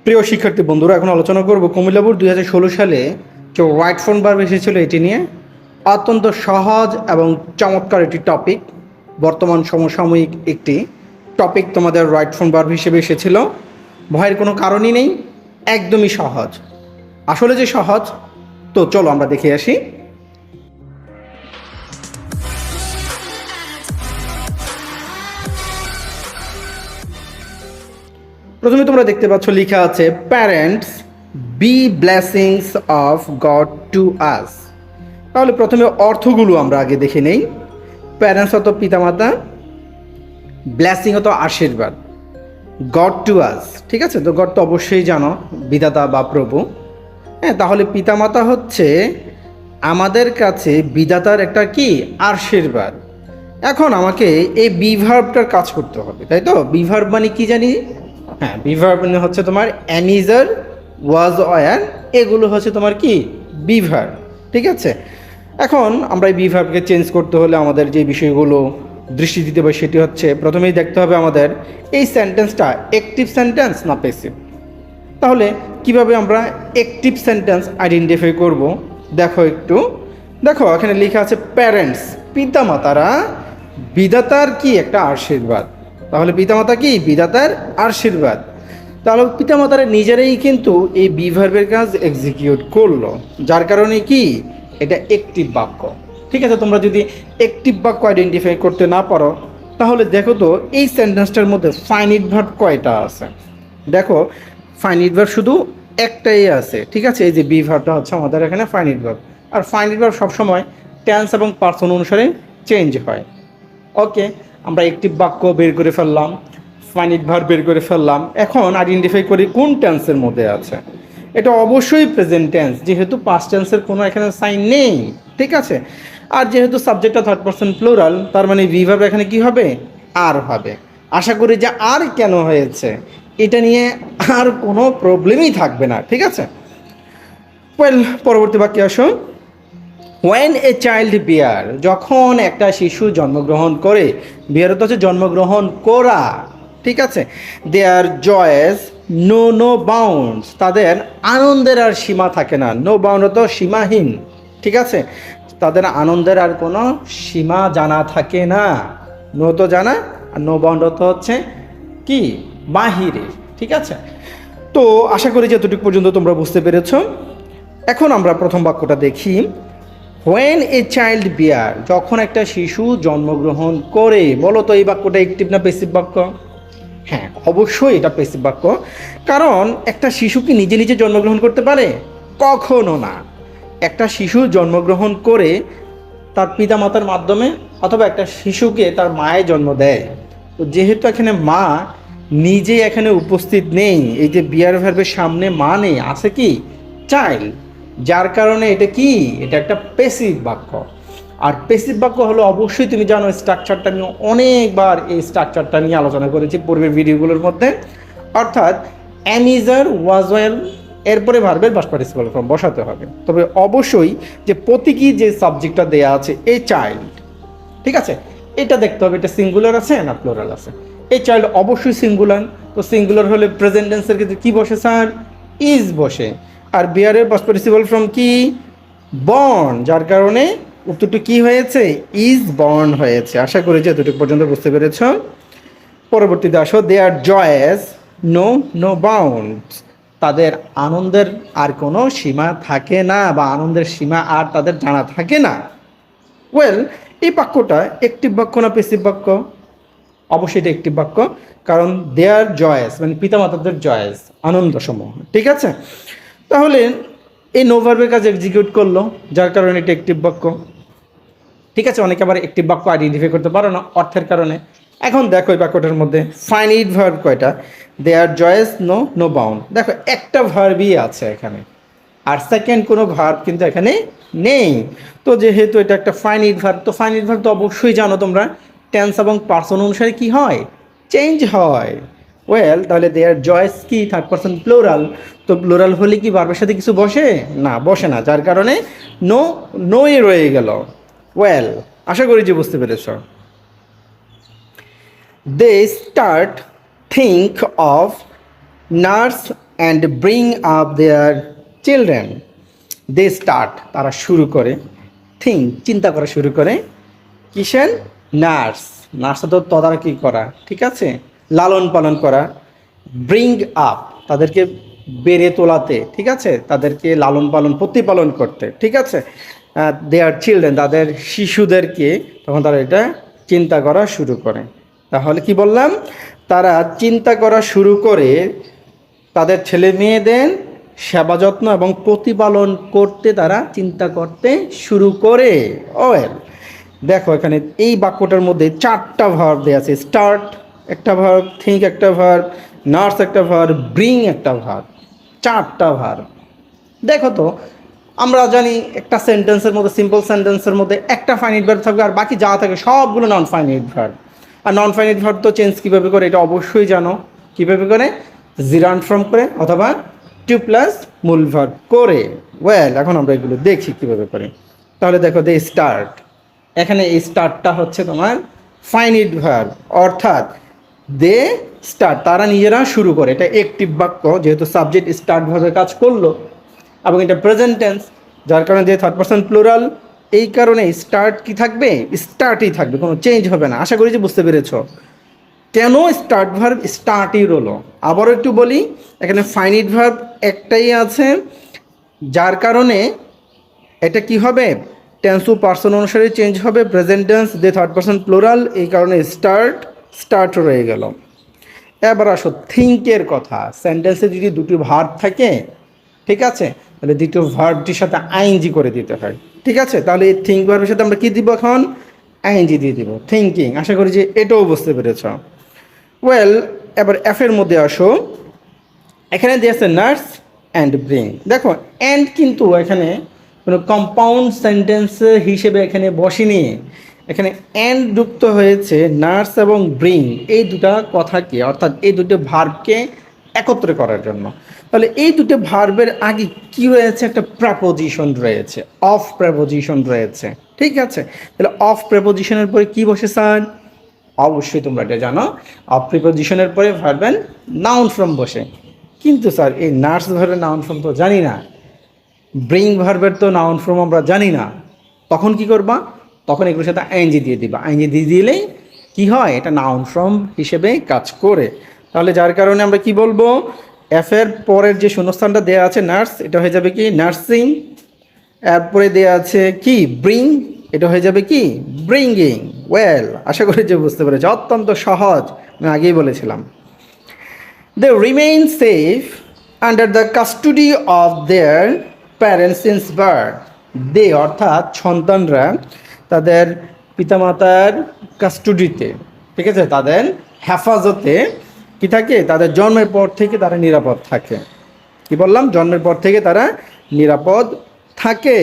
প্রিয় শিক্ষার্থী বন্ধুরা, এখন আলোচনা করব কুমিল্লা বোর্ড 2016 সালে যে রাইট ফর্ম ভার্ব এসেছিল এটি নিয়ে। অত্যন্ত সহজ এবং চমৎকার একটি টপিক, বর্তমান সমসাময়িক একটি টপিক তোমাদের রাইট ফর্ম ভার্ব হিসেবে এসেছিল। ভয়ের কোনো কারণই নেই, একদমই সহজ। আসলে যে সহজ, তো চলো আমরা দেখে আসি। প্রথমে তোমরা দেখতে পাচ্ছ লেখা আছে parents be blessings of God to us. তাহলে প্রথমে অর্থগুলো আমরা আগে দেখে নেই। প্যারেন্টস অত পিতামাতা, ব্লেসিং অত আশীর্বাদ, গড টু আস, ঠিক আছে। তো গড তো অবশ্যই জানো, বিধাতা বা প্রভু। হ্যাঁ, তাহলে পিতামাতা হচ্ছে আমাদের কাছে বিধাতার একটা কি আশীর্বাদ। এখন আমাকে এই বি ভার্বটার কাজ করতে হবে, তাই তো। বি ভার্ব মানে কি জানি? হ্যাঁ, বি ভার্ব মানে হচ্ছে তোমার অ্যানিজার, ওয়াজ, ওয়ার, এগুলো হচ্ছে তোমার কি বি ভার্ব, ঠিক আছে। এখন আমরা এই বি ভার্বকে চেঞ্জ করতে হলে আমাদের যে বিষয়গুলো দৃষ্টি দিতে হবে সেটি হচ্ছে প্রথমেই দেখতে হবে আমাদের এই সেন্টেন্সটা অ্যাক্টিভ সেন্টেন্স না প্যাসিভ। তাহলে কিভাবে আমরা অ্যাক্টিভ সেন্টেন্স আইডেন্টিফাই করব? দেখো এখানে লেখা আছে প্যারেন্টস, পিতামাতারা বিধাতার কি একটা আশীর্বাদ। তাহলে পিতামাতা কি বিধাতার আশীর্বাদ। তাহলে পিতামাতারা নিজেরাই কিন্তু এই বি ভার্বের কাজ এক্সিকিউট করলো, যার কারণে কি এটা অ্যাক্টিভ বাক্য, ঠিক আছে। তোমরা যদি অ্যাক্টিভ বাক্য আইডেন্টিফাই করতে না পারো তাহলে দেখো তো এই সেন্টেন্সটার মধ্যে ফাইনিট ভার্ব কয়টা আছে। দেখো ফাইনিট ভার্ব শুধু একটাই আছে, ঠিক আছে। এই যে বি ভার্বটা হচ্ছে আমাদের এখানে ফাইনিট ভার্ব, আর ফাইনিট ভার্ব সবসময় টেন্স এবং পার্সন অনুসারে চেঞ্জ হয়। ওকে, আমরা অ্যাক্টিভ বাক্য বের করে ফেললাম, ফাইনিট ভার্ব বের করে ফেললাম। এখন আইডেন্টিফাই করি কোন টেন্সের মধ্যে আছে। এটা অবশ্যই প্রেজেন্ট টেন্স, যেহেতু পাস্ট টেন্সের কোনো এখানে সাইন নেই, ঠিক আছে। আর যেহেতু সাবজেক্টটা থার্ড পারসন প্লুরাল, তার মানে ভি ভার্ব এখানে কি হবে? আর হবে। আশা করি যে আর কেন হয়েছে এটা নিয়ে আর কোনো প্রবলেমই থাকবে না, ঠিক আছে। ওয়েল, পরবর্তী বাক্যে আসো। ওয়েন এ চাইল্ড বিয়ার, যখন একটা শিশু জন্মগ্রহণ করে, বিয়ার তো হচ্ছে জন্মগ্রহণ করা, ঠিক আছে। দেয়ার জয়েস নো বাউন্ডস, তাদের আনন্দের আর সীমা থাকে না। নো বাউন্ড তো সীমাহীন, ঠিক আছে। তাদের আনন্দের আর কোনো সীমা জানা থাকে না। নো তো জানা, আর নো বাউন্ড তো হচ্ছে কি বাহিরে, ঠিক আছে। তো আশা করি যে এতটুকু পর্যন্ত তোমরা বুঝতে পেরেছ। এখন আমরা প্রথম বাক্যটা দেখি। হোয়েন এ চাইল্ড বিয়ার, যখন একটা শিশু জন্মগ্রহণ করে। বলো তো এই বাক্যটা অ্যাক্টিভ না প্যাসিভ বাক্য? হ্যাঁ, অবশ্যই এটা প্যাসিভ বাক্য। কারণ একটা শিশু কি নিজে নিজে জন্মগ্রহণ করতে পারে? কখনো না। একটা শিশু জন্মগ্রহণ করে তার পিতামাতার মাধ্যমে, অথবা একটা শিশুকে তার মায়ের জন্ম দেয়। তো যেহেতু এখানে মা নিজে এখানে উপস্থিত নেই, এই যে বিয়ার ভার্বের সামনে মা নেই, আছে কি চাইল্ড, যার কারণে এটা কি এটা একটা প্যাসিভ বাক্য। আর প্যাসিভ বাক্য হলো অবশ্যই তুমি জানো স্ট্রাকচারটা নিয়ে অনেকবার এই স্ট্রাকচারটা নিয়ে আলোচনা করেছি পূর্বের ভিডিওগুলোর মধ্যে। অর্থাৎ অ্যামিজার ওয়াজ ওয়েল, এরপরে ভার্বের পাস্ট পার্টিসিপল ফর্ম বসাতে হবে। তবে অবশ্যই যে প্রতীকী যে সাবজেক্টটা দেয়া আছে এই চাইল্ড, ঠিক আছে, এটা দেখতে হবে এটা সিঙ্গুলার আছে না প্লুরাল আছে। এই চাইল্ড অবশ্যই সিঙ্গুলার, তো সিঙ্গুলার হলে প্রেজেন্ট টেন্সের ক্ষেত্রে কি বসে স্যার? ইজ বসে। আর বিয়ারের পাস্ট পার্টিসিপল ফর্ম কি? বর্ন, যার কারণে উত্তরটি কি হয়েছে? ইজ বর্ন হয়েছে। আশা করি যে এতটুকু পর্যন্ত বুঝতে পেরেছ। পরবর্তীতে আসো। দেয়ার জয়েস নো বাউন্ডস, তাদের আনন্দের আর কোনো সীমা থাকে না, বা আনন্দের সীমা আর তাদের জানা থাকে না। ওয়েল, এই বাক্যটা অ্যাক্টিভ বাক্য না প্যাসিভ বাক্য? অবশ্যই এটা অ্যাক্টিভ বাক্য, কারণ দেয়ার জয়েস মানে পিতামাতাদের জয়েস, আনন্দ সমূহ, ঠিক আছে। তাহলে এই নো ভার্বের কাজ এক্সিকিউট করলো, যার কারণে এটা অ্যাক্টিভ বাক্য, ঠিক আছে। অনেকে আবার অ্যাক্টিভ বাক্য আইডেন্টিফাই করতে পারো না অর্থের কারণে। এখন দেখো এই বাক্যটার মধ্যে ফাইনিট ভার্ব কয়টা? দেয়ার জয়েস নো বাউন্ড। দেখো একটা ভার্বই আছে এখানে, আর সেকেন্ড কোনো ভার্ব কিন্তু এখানে নেই। তো যেহেতু এটা একটা ফাইনিট ভার্ব, তো ফাইনিট ভার্ব তো অবশ্যই জানো তোমরা টেন্স এবং পার্সন অনুসারে কি হয়? চেঞ্জ হয়। ওয়েল, তাহলে দেয়ার জয়েস কি থার্ড পারসন প্লুরাল, তো প্লুরাল হলে কি ভার্বের সাথে কিছু বসে না? বসে না, যার কারণে নোই রয়ে গেল। ওয়েল, আশা করি যে বুঝতে পেরেছ। They start think of nurse and bring up their children. They start, তারা শুরু করে, চিন্তা করা শুরু করে কিসের? নার্স। নার্স তো তদারকি করা, ঠিক আছে, লালন পালন করা। ব্রিং আপ, তাদেরকে বেড়ে তোলাতে, ঠিক আছে, তাদেরকে লালন পালন প্রতিপালন করতে, ঠিক আছে, দেয়ার চিলড্রেন, তাদের শিশুদেরকে, তখন তারা এটা চিন্তা করা শুরু করে। তাহলে কি বললাম? তারা চিন্তা করা শুরু করে তাদের ছেলে মেয়েদের সেবা যত্ন এবং প্রতিপালন করতে তারা চিন্তা করতে শুরু করে। ওয়েল, দেখো এখানে এই বাক্যটার মধ্যে 4টা ভার্ব দেওয়া আছে। স্টার্ট একটা ভার্ব, থিঙ্ক একটা ভার্ব, নার্স একটা ভার্ব, ব্রিং একটা ভার্ব, 4টা ভার্ব। দেখো তো, আমরা জানি একটা সেন্টেন্সের মধ্যে, সিম্পল সেন্টেন্সের মধ্যে একটা ফাইনাইট ভার্ব থাকবে আর বাকি যা থাকে সবগুলো নন ফাইনাইট ভার্ব। আর নন ফাইনাইট ভার্ব তো চেঞ্জ কীভাবে করে এটা অবশ্যই জানো। কীভাবে করে? জিরান্ড ফর্ম করে অথবা টু প্লাস মূল ভার্ব করে। ওয়েল, এখন আমরা এগুলো দেখি কীভাবে করে। তাহলে দেখো, দে স্টার্ট, এখানে এই স্টার্টটা হচ্ছে তোমার ফাইনাইট ভার্ব, অর্থাৎ দে স্টার্ট, তারা নিজেরা শুরু করে। এটা অ্যাকটিভ বাক্য, যেহেতু সাবজেক্ট স্টার্ট ভাবে কাজ করলো এবং এটা প্রেজেন্ট টেন্স, যার কারণে যে থার্ড পারসন প্লুরাল, এই কারণে স্টার্ট কি থাকবে? স্টার্টই থাকবে, কোনো চেঞ্জ হবে না। আশা করি যে বুঝতে পেরেছ কেন স্টার্ট ভার্ব স্টার্টই রলো। আবারও একটু বলি, এখানে ফাইনাইট ভার্ব একটাই আছে, যার কারণে এটা কি হবে? টেন্স ও পার্সন অনুসারে চেঞ্জ হবে। প্রেজেন্ট টেন্স, দে থার্ড পারসন প্লুরাল, এই কারণে স্টার্ট রয়ে গেল। এবার আসো থিঙ্কের কথা। সেন্টেন্সে যদি দুটি ভার্ব থাকে, ঠিক আছে, তাহলে দ্বিতীয় ভার্বটির সাথে আইএনজি করে দিতে হয়, ঠিক আছে। তাহলে এই থিঙ্ক ভার্বের সাথে আমরা কী দিব? এখন আইএনজি দিয়ে দিব, থিঙ্কিং। আশা করি যে এটাও বুঝতে পেরেছ। ওয়েল, এবার এফের মধ্যে আসো। এখানে দিয়েছে নার্স অ্যান্ড ব্রিং। দেখো, অ্যান্ড কিন্তু এখানে কোনো কম্পাউন্ড সেন্টেন্স হিসেবে এখানে বসেনি। এখানে অ্যান্ড যুক্ত হয়েছে নার্স এবং ব্রিং, এই দুটা কথাকে, অর্থাৎ এই দুটো ভার্বকে একত্রে করার জন্য। তাহলে এই দুটো ভার্বের আগে কি রয়েছে? একটা প্রেপোজিশন রয়েছে, অফ প্রেপোজিশন রয়েছে, ঠিক আছে। তাহলে অফ প্রেপোজিশনের পরে কি বসে স্যার? অবশ্যই তোমরা এটা জানো, অফ প্রিপোজিশনের পরে ভার্বেন নাউন ফর্ম বসে। কিন্তু স্যার এই নার্স ভার্বের নাউন ফর্ম তো জানি না, ব্রিং ভার্বের তো নাউন ফর্ম আমরা জানি না। তখন কি করবা? তখন এগুলোর সাথে আইএনজি দিয়ে দিবা। আইএনজি দিয়ে দিলেই কি হয়? এটা নাউন ফর্ম হিসেবে কাজ করে। তাহলে যার কারণে আমরা কি বলবো? এফের পরের যে শূন্যস্থানটা দেওয়া আছে নার্স, এটা হয়ে যাবে কি? নার্সিং। এরপরে দেওয়া আছে কি? ব্রিং, এটা হয়ে যাবে কি? ব্রিঙ্গিং। ওয়েল, আশা করি যে বুঝতে পেরেছি, অত্যন্ত সহজ, আমি আগেই বলেছিলাম। They remain safe under the custody of their parents since birth. They অর্থাৎ সন্তানরা তাদের পিতামাতার কাস্টডিতে, ঠিক আছে, তাদের হেফাজতে কি থাকে? তাদের জন্মের পর থেকে তারা নিরাপদ থাকে। কি বললাম? জন্মের পর থেকে তারা নিরাপদ থাকে।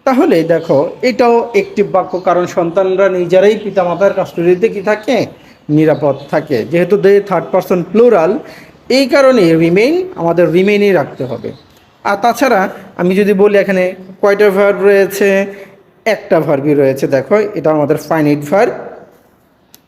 তাহলে দেখো, এটাও একটি বাক্য, কারণ সন্তানরা নিজেরাই পিতামাতার কাস্টডিতে কি থাকে? নিরাপদ থাকে। যেহেতু দে থার্ড পারসন প্লুরাল, এই কারণে রিমেইন, আমাদের রিমেইনই রাখতে হবে। আর তাছাড়া আমি যদি বলি এখানে কয়টা ভার্ব রয়েছে? একটা ভার্বই রয়েছে। দেখো, এটা আমাদের ফাইনাইট ভার্ব।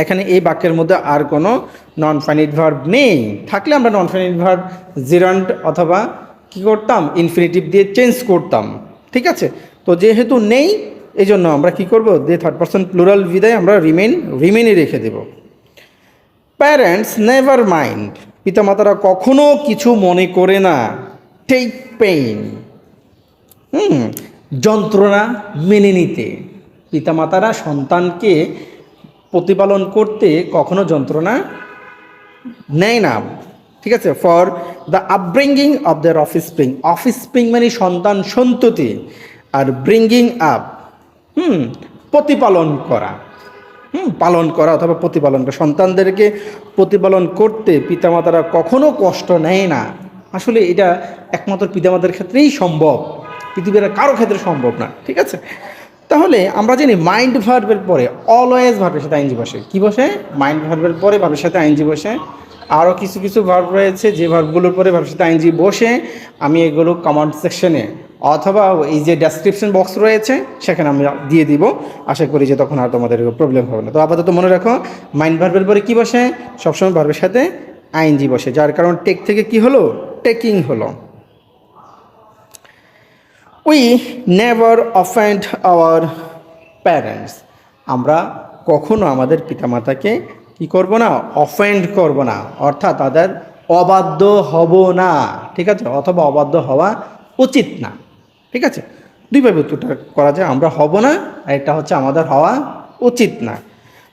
এখানে এই বাক্যের মধ্যে আর কোনো নন ফাইনাইট ভার্ব নেই। থাকলে আমরা নন ফাইনাইট ভার্ব জিরান্ড অথবা কী করতাম? ইনফিনিটিভ দিয়ে চেঞ্জ করতাম, ঠিক আছে। তো যেহেতু নেই, এই জন্য আমরা কী করবো? দে থার্ড পারসন প্লুরাল বিদায় আমরা রিমেইনই রেখে দেব। প্যারেন্টস নেভার মাইন্ড, পিতামাতারা কখনো কিছু মনে করে না। টেক পেইন, যন্ত্রণা মেনে নিতে। পিতামাতারা সন্তানকে প্রতিপালন করতে কখনো যন্ত্রণা নেয় না, ঠিক আছে। For the upbringing of their offspring. Offspring মানে সন্তান সন্ততি, আর ব্রিঙ্গিং আপ প্রতিপালন করা, পালন করা অথবা প্রতিপালন করা। সন্তানদেরকে প্রতিপালন করতে পিতামাতারা কখনো কষ্ট নেয় না। আসলে এটা একমাত্র পিতামাতার ক্ষেত্রেই সম্ভব, পৃথিবীর কারো ক্ষেত্রে সম্ভব না, ঠিক আছে। তাহলে আমরা জানি মাইন্ড ভার্বের পরে অলওয়েজ ভার্বের সাথে আইএনজি বসে। কি বসে? মাইন্ড ভার্বের পরে ভার্বের সাথে আইএনজি বসে। আরও কিছু কিছু ভার্ব রয়েছে যে ভার্বগুলোর পরে ভার্বের সাথে আইএনজি বসে। আমি এগুলো কমেন্ট সেকশনে অথবা এই যে ডেসক্রিপশন বক্স রয়েছে সেখানে আমরা দিয়ে দিব। আশা করি যে তখন আর তোমাদের প্রবলেম হবে না। তো আপাতত মনে রাখো, মাইন্ড ভার্বের পরে কী বসে? সবসময় ভার্বের সাথে আইএনজি বসে, যার কারণ টেক থেকে কি হলো? টেকিং হলো। We never offend our parents, আমরা কখনো আমাদের পিতামাতাকে কি করব না, অফেন্ড করব না, অর্থাৎ তাদের অবাধ্য হব না, ঠিক আছে, অথবা অবাধ্য হওয়া উচিত না, ঠিক আছে। দুইভাবে উত্তরটা করা যায়, আমরা হব না, আর এটা হচ্ছে আমাদের হওয়া উচিত না।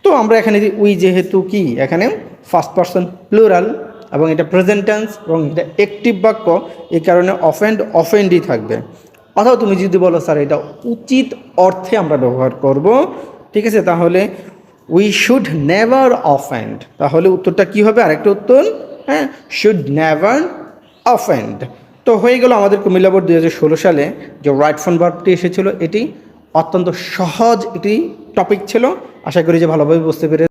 তো আমরা এখানে উই যেহেতু কি এখানে ফার্স্ট পারসন প্লুরাল এবং এটা প্রেজেন্ট টেন্স এবং এটা অ্যাকটিভ বাক্য, এই কারণে অফেন্ডই থাকবে। অথবা তুমি যদি বলো স্যার এটা উচিত অর্থে আমরা ব্যবহার করব, ঠিক আছে, তাহলে উই শুড নেভার অফেন্ড, তাহলে উত্তরটা কি হবে, আরেকটা উত্তর, হ্যাঁ, শুড নেভার অফেন্ড। তো হয়ে গেল আমাদের কুমিল্লা বোর্ড 2016 সালে যে রাইট ফর্ম ভার্বটি এসেছিলো, এটি অত্যন্ত সহজ একটি টপিক ছিল। আশা করি যে ভালোভাবে বুঝতে পেরে